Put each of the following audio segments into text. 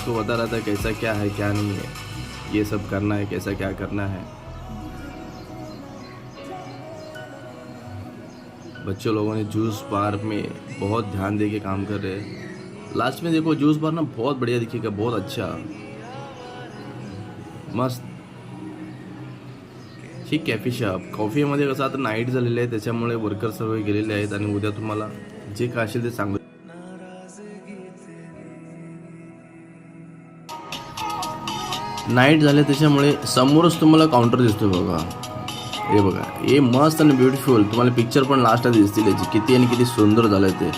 उसको बता रहा था कैसा क्या है क्या नहीं है, ये सब करना है, कैसा क्या करना है। बच्चों लोगों ने जूस बार में बहुत ध्यान दे के काम कर रहे हैं। लास्ट में देखो जूस बार ना बहुत बढ़िया दिखेगा, बहुत अच्छा मस्त। ही कॅफे शॉप कॉफीमध्ये कसं आता नाईट झालेली आहे, त्याच्यामुळे वर्कर सर्व गेलेले आहेत आणि उद्या तुम्हाला जे काय असेल ते सांगू। नाईट झाले त्याच्यामुळे समोरच तुम्हाला काउंटर दिसतो बघा, हे बघा, हे मस्त आणि ब्युटिफुल। तुम्हाला पिक्चर पण लास्टला दिसतील याची, किती आणि किती सुंदर झालं ते।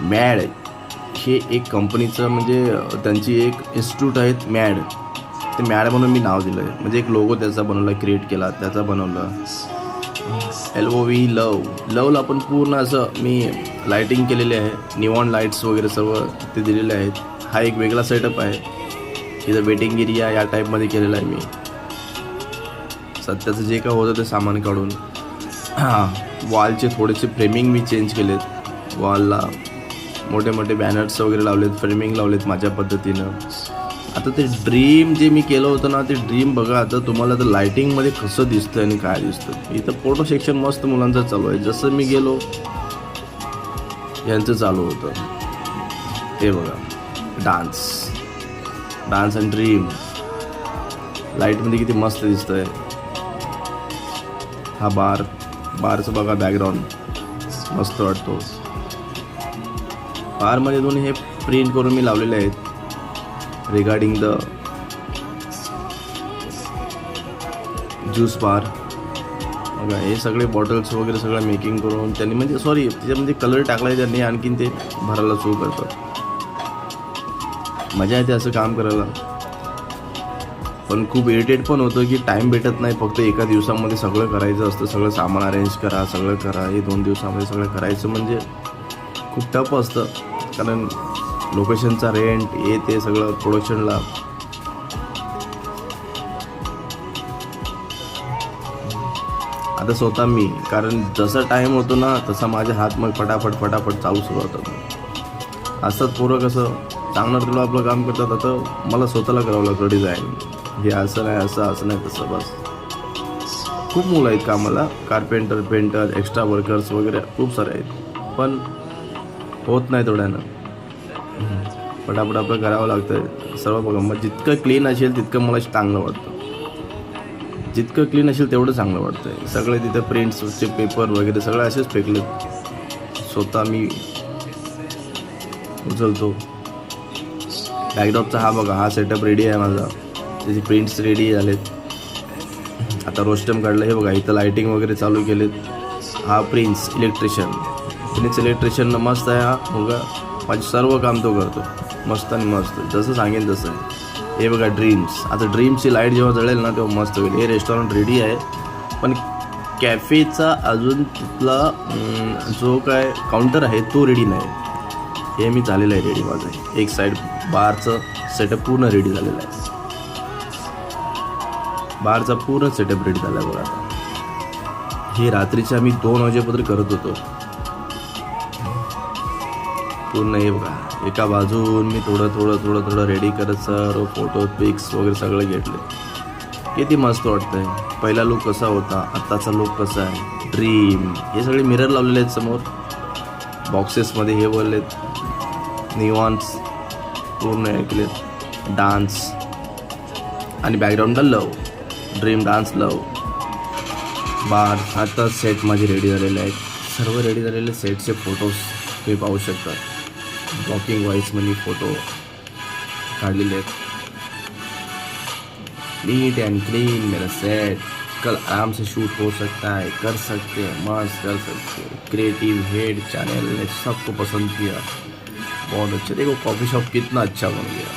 मॅड हे एक कंपनीचं म्हणजे त्यांची एक इन्स्टिट्यूट आहे मॅड, ते मॅड म्हणून मी नाव दिलं आहे। म्हणजे एक लोगो त्याचा बनवला, क्रिएट केला, त्याचा बनवला LOV लव। लवला पण पूर्ण असं मी लाइटिंग केलेली आहे, निऑन लाईट्स वगैरे सर्व ते दिलेले आहेत। हा एक वेगळा सेटअप आहे, इथं वेटिंग एरिया या टाईपमध्ये केलेला आहे मी। सध्याचं जे काय होतं ते सामान काढून वॉलचे थोडेसे फ्रेमिंग मी चेंज केलेत, वॉलला मोठे मोठे बॅनर्स वगैरे लावलेत, फ्रेमिंग लावलेत माझ्या पद्धतीनं। आता ते ड्रीम जे मी केलं होतं ना, ते ड्रीम बघा आता तुम्हाला तर लाइटिंगमध्ये कसं दिसतं आणि काय दिसतं। इथं फोटो सेक्शन मस्त मुलांचं चालू आहे, जसं मी गेलो यांचं चालू होतं, ते बघा डान्स अँड ड्रीम। लाईटमध्ये किती मस्त दिसतंय। हा बारचं बघा बॅकग्राऊंड मस्त वाटतो। बारमध्ये दोन हे प्रिंट करून मी लावलेले आहेत रिगार्डिंग द ज्यूस बार। बघा हे सगळे बॉटल्स वगैरे सगळं मेकिंग करून त्यांनी, म्हणजे सॉरी त्याच्यामध्ये कलर टाकला आहे त्यांनी, आणखीन ते भरायला सुरू करतात। मजा येते असं काम करायला, पण खूप इरिटेट पण होतं की टाईम भेटत नाही। फक्त एका दिवसामध्ये सगळं करायचं असतं, सगळं सामान अरेंज करा, सगळं करा, हे 2 दिवसामध्ये सगळं करायचं म्हणजे खूप टफ असतं। कारण लोकेशनचा रेंट हे ते सगळं प्रोडक्शनला। आता स्वतः मी, कारण जसा टाईम होतो ना तसा माझे हात मग फटाफट चालू सुरू होतात। असंच पोरं कसं सांगणार तुला आपलं काम करतात, आता मला स्वतःला करावं लागतं डिझाईन, हे असं नाही असं नाही तसं। बस खूप मुलं आहेत कामाला, कार्पेंटर, पेंटर, एक्स्ट्रा वर्कर्स वगैरे खूप सारे आहेत, पण होत नाही तेवढ्यानं। फटाफट आपलं करावं लागतं सर्व। बघा मग जितकं क्लीन असेल तितकं मला चांगलं वाटतं, जितकं क्लीन असेल तेवढं चांगलं वाटतं। सगळे तिथं प्रिंट्सचे पेपर वगैरे सगळे असेच फेकले, स्वतः मी उचलतो। बॅकड्रॉपचा हा बघा, हा सेटअप रेडी आहे माझा, त्याची प्रिंट्स रेडी झालेत। आता रोस्टम काढलं, हे बघा इथं लाइटिंग वगैरे चालू केलेत। हा प्रिन्स इलेक्ट्रिशियन मस्त आहे हा मुलगा, माझे सर्व काम तो करतो मस्त आणि मस्त, जसं सांगेन तसं आहे। हे बघा ड्रीम्स, आता ड्रीम्सची लाईट जेव्हा जळेल ना तेव्हा मस्त होईल। हे रेस्टॉरंट रेडी आहे, पण कॅफेचा अजून तिथला जो काय काउंटर आहे तो रेडी नाही। हे मी झालेलं आहे रेडी माझं, एक साईड बारचं सेटअप पूर्ण रेडी झालेलं आहे, बारचा पूर्ण सेटअप रेडी झाला आहे बघा। हे रात्रीच्या मी 2 वाजेपर्यंत करत होतो पूर्ण। हे बघा एका बाजून मी थोडं रेडी करत सर्व फोटो पिक्स वगैरे सगळं घेतले। किती मस्त वाटतंय। पहिला लुक कसा होता, आत्ताचा लुक कसा आहे, ड्रीम। हे सगळे मिरर लावलेले आहेत समोर, बॉक्सेसमध्ये हे बोललेत, निऑन्स पूर्ण हे केलेत, डान्स आणि बॅकग्राऊंडला लव, ड्रीम डान्स लव बार। आता सेट माझे रेडी झालेले आहेत, सर्व रेडी झालेले सेटचे फोटोज तुम्ही पाहू शकता। ब्लॉकिंग वाईजमध्ये फोटो काढलेले आहेत, नीट एंड क्लीन मेरा सेट। कल आराम से शूट हो सकता है, कर सकते हैं, मस्त कर सकते हैं। क्रिएटिव हेड चैनल ने सबको पसंद किया, बहुत अच्छे। देखो कॉफ़ी शॉप कितना अच्छा बन गया।